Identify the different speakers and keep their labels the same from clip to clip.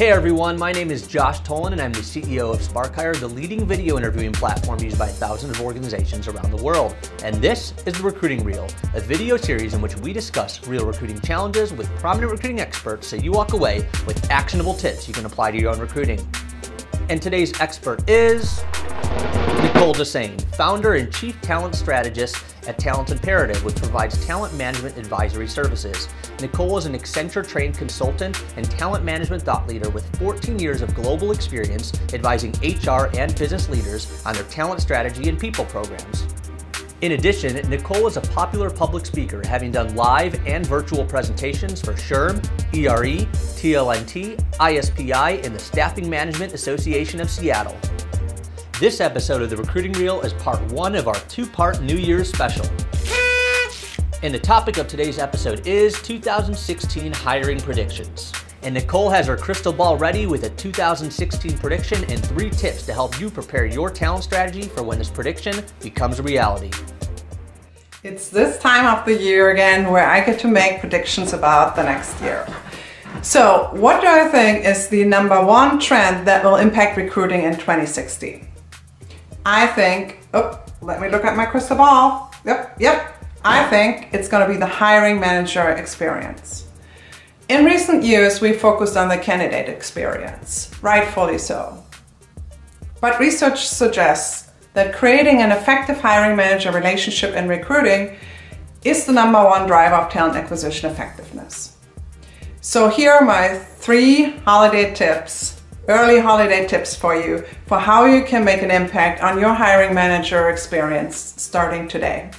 Speaker 1: Hey everyone, my name is Josh TOLAN and I'm the CEO of SparkHire, the leading video interviewing platform used by thousands of organizations around the world. And this is the Recruiting Reel, a video series in which we discuss real recruiting challenges with prominent recruiting experts so you walk away with actionable tips you can apply to your own recruiting. And today's expert is Nicole Dessain, founder and chief talent strategist at Talent Imperative, which provides talent management advisory services. Nicole is an Accenture-trained consultant and talent management thought leader with 14 years of global experience advising HR and business leaders on their talent strategy and people programs. In addition, Nicole is a popular public speaker, having done live and virtual presentations for SHRM, ERE, TLNT, ISPI, and the Staffing Management Association of Seattle. This episode of the Recruiting Reel is part one of our two-part New Year's special. And the topic of today's episode is 2016 hiring predictions. And Nicole has her crystal ball ready with a 2016 prediction and 3 tips to help you prepare your talent strategy for when this prediction becomes a reality.
Speaker 2: It's this time of the year again where I get to make predictions about the next year. So what do I think is the #1 trend that will impact recruiting in 2016? I think, let me look at my crystal ball. Yep. I think it's going to be the hiring manager experience. In recent years, we focused on the candidate experience, rightfully so. But research suggests that creating an effective hiring manager relationship in recruiting is the #1 driver of talent acquisition effectiveness. So here are my 3 holiday tips, early holiday tips for you for how you can make an impact on your hiring manager experience starting today.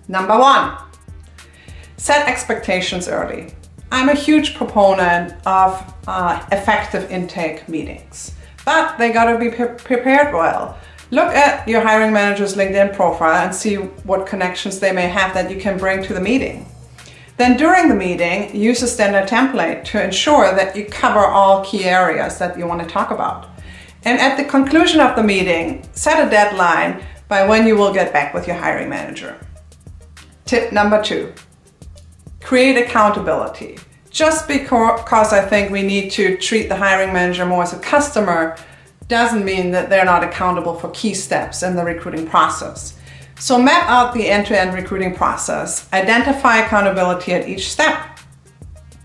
Speaker 2: #1, set expectations early. I'm a huge proponent of effective intake meetings, but they gotta be prepared well. Look at your hiring manager's LinkedIn profile and see what connections they may have that you can bring to the meeting. Then during the meeting, use a standard template to ensure that you cover all key areas that you want to talk about. And at the conclusion of the meeting, set a deadline by when you will get back with your hiring manager. Tip #2, create accountability. Just because I think we need to treat the hiring manager more as a customer doesn't mean that they're not accountable for key steps in the recruiting process. So map out the end-to-end recruiting process, identify accountability at each step,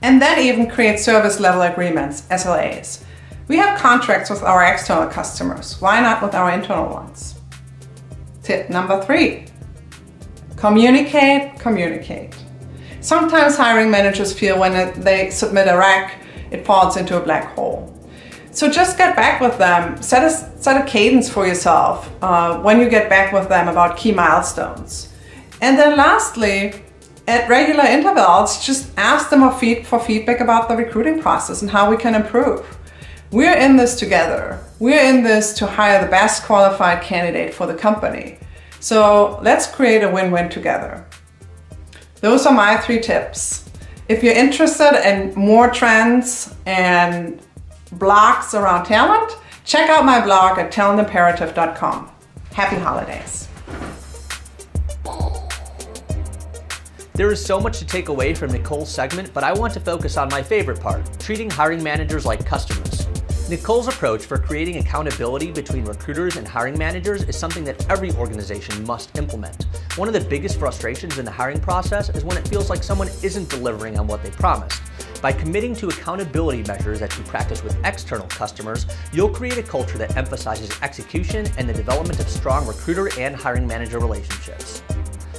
Speaker 2: and then even create service level agreements, SLAs. We have contracts with our external customers. Why not with our internal ones? Tip #3, communicate. Sometimes hiring managers feel when they submit a rec, it falls into a black hole. So just get back with them, set a cadence for yourself when you get back with them about key milestones. And then lastly, at regular intervals, just ask them for feedback about the recruiting process and how we can improve. We're in this together. We're in this to hire the best qualified candidate for the company. So let's create a win-win together. Those are my 3 tips. If you're interested in more trends and blogs around talent, check out my blog at talentimperative.com. Happy holidays.
Speaker 1: There is so much to take away from Nicole's segment, but I want to focus on my favorite part, treating hiring managers like customers. Nicole's approach for creating accountability between recruiters and hiring managers is something that every organization must implement. One of the biggest frustrations in the hiring process is when it feels like someone isn't delivering on what they promised. By committing to accountability measures that you practice with external customers, you'll create a culture that emphasizes execution and the development of strong recruiter and hiring manager relationships.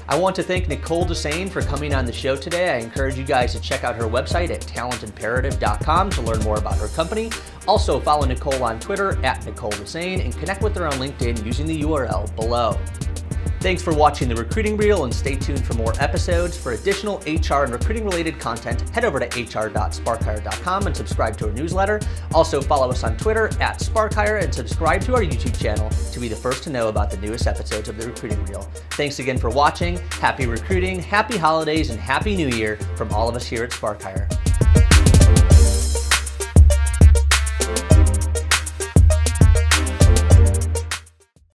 Speaker 1: I want to thank Nicole Dessain for coming on the show today. I encourage you guys to check out her website at talentimperative.com to learn more about her company. Also follow Nicole on Twitter at Nicole Dessain and connect with her on LinkedIn using the URL below. Thanks for watching the Recruiting Reel and stay tuned for more episodes. For additional HR and recruiting related content, head over to hr.sparkhire.com and subscribe to our newsletter. Also follow us on Twitter at SparkHire and subscribe to our YouTube channel to be the first to know about the newest episodes of the Recruiting Reel. Thanks again for watching. Happy recruiting, happy holidays, and happy new year from all of us here at SparkHire.